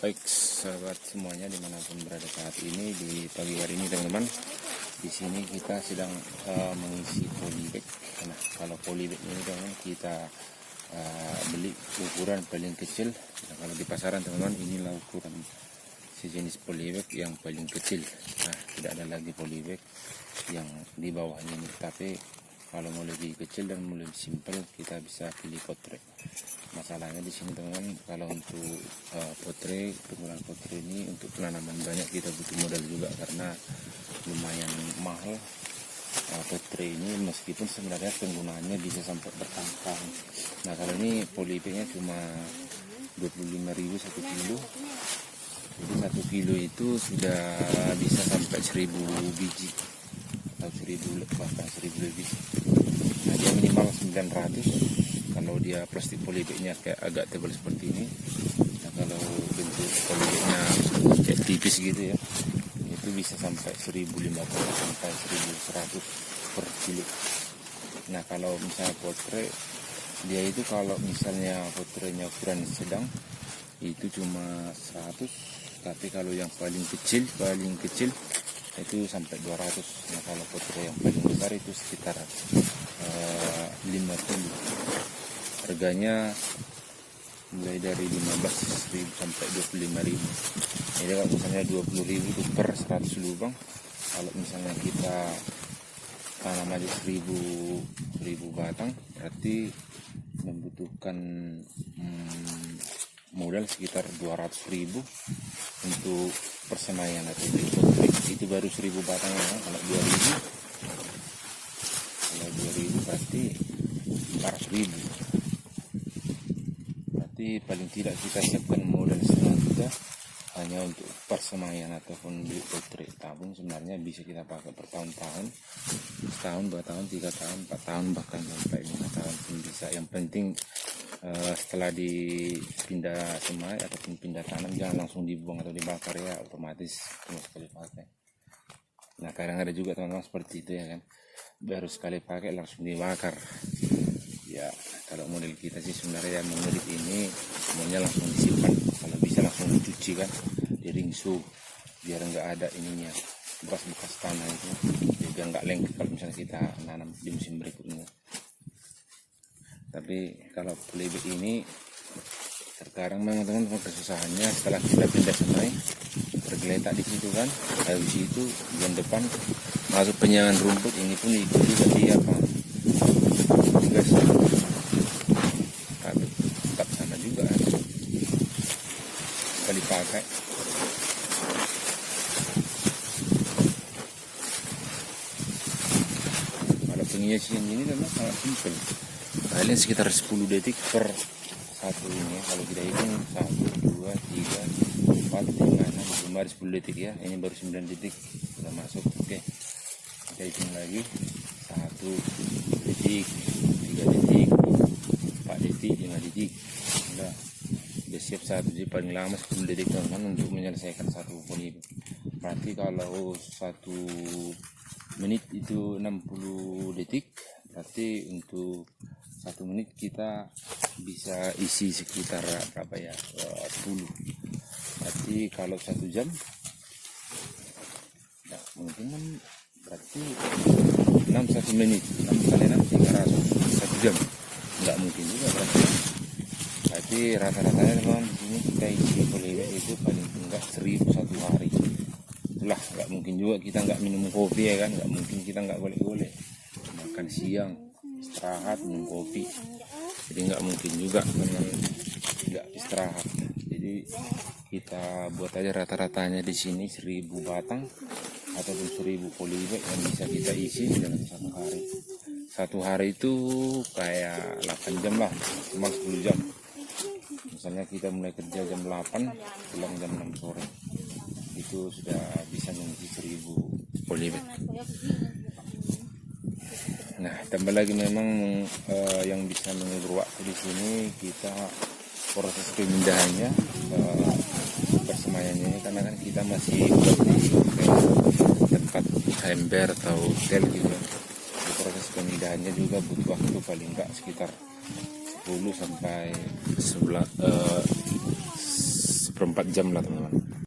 Baik sahabat semuanya dimanapun berada saat ini, di pagi hari ini teman-teman, di sini kita sedang mengisi polybag. Nah, kalau polybag ini teman-teman kita beli ukuran paling kecil. Nah, kalau di pasaran teman-teman inilah ukuran sejenis polybag yang paling kecil. Nah, tidak ada lagi polybag yang di bawah ini, tapi kalau mau lebih kecil dan mau lebih simpel kita bisa pilih potret. Masalahnya di sini teman-teman, kalau untuk penggunaan potret ini untuk penanaman banyak kita butuh modal juga karena lumayan mahal. Potret ini meskipun sebenarnya penggunaannya bisa sampai bertahun-tahun. Nah, kalau ini polybagnya cuma 25.000 1 kilo. Jadi 1 kilo itu sudah bisa sampai 1000 biji atau 1000 bahkan 1000 lebih. Nah, dia minimal 900 kalau dia plastik polybagnya kayak agak tebal seperti ini. Nah, kalau bentuk polybagnya kayak tipis gitu ya, itu bisa sampai 1050 sampai 1100 per kilo. Nah, kalau misalnya potret, dia itu kalau misalnya potretnya ukuran sedang itu cuma 100, tapi kalau yang paling kecil itu sampai 200. Nah, kalau potret yang paling besar itu sekitar 50. Harganya mulai dari 15.000 sampai 25.000. Jadi kalau misalnya 20.000 itu per 100 lubang. Kalau misalnya kita tanam aja 1000 batang, berarti membutuhkan modal sekitar 200.000 untuk persemaian atau potret. Itu baru 1000 batang ya. Kalau 2000 berarti 400.000. Berarti paling tidak kita siapkan modal 1,5 juta hanya untuk persemaian ataupun beli potret. Tabung sebenarnya bisa kita pakai bertahun-tahun, setahun, 2 tahun, 3 tahun, 4 tahun, bahkan sampai 5 tahun pun bisa. Yang penting setelah dipindah semai ataupun pindah tanam jangan langsung dibuang atau dibakar ya, otomatis cuma sekali pakai. Nah, kadang ada juga teman-teman seperti itu ya kan, baru sekali pakai langsung dibakar ya. Kalau model kita sih sebenarnya yang mengerit ini semuanya langsung disimpan, kalau bisa langsung dicuci kan, di ringsu biar nggak ada ininya bekas-bekas tanah itu, biar nggak lengket kalau misalnya kita nanam di musim berikutnya. Tapi kalau polybag ini terkadang memang teman-teman kesusahannya setelah kita pindah semai tergeletak di situ kan, habis itu bulan depan masuk penyangan rumput, ini pun ikut juga dia apa guys, tapi tetap sama juga sekali pakai. Kalau pengisian ini memang sangat simpel, kalian sekitar 10 detik per satu ini. Kalau kita hitung 1, 2, 3, 4, 5, 6, 10 detik ya. Ini baru 9 detik sudah masuk. Oke, kita hitung lagi 1 detik, 3 detik, 4 detik, 5 detik. Udah siap 1 detik, paling lama 10 detik teman-teman untuk menyelesaikan satu polybag. Berarti kalau 1 menit itu 60 detik, berarti untuk 1 menit kita bisa isi sekitar berapa ya, 10. Berarti kalau 1 jam ya, mungkin berarti 1 menit 6 kali 6 300, 1 jam nggak mungkin juga berarti rata-ratanya teman di sini kita isi polybag itu paling enggak 1000 1 hari. Itulah, nggak mungkin juga kita nggak minum kopi ya kan, nggak mungkin kita nggak golek-golek makan siang, istirahat, minum kopi. Jadi nggak mungkin juga memang tidak istirahat. Jadi kita buat aja rata-ratanya di sini 1000 batang ataupun 1000 polybag yang bisa kita isi dalam 1 hari. 1 hari itu kayak 8 jam lah, cuma 10 jam. Misalnya kita mulai kerja jam 8, pulang jam 6 sore, itu sudah bisa mengisi 1000 polybag. Nah, tambah lagi memang yang bisa mengulur waktu di sini kita proses pemindahannya, persemaiannya ini, karena kan kita masih di tempat ember atau hotel gitu. Di proses pemindahannya juga butuh waktu paling enggak sekitar 10 sampai 11 seperempat jam lah teman-teman.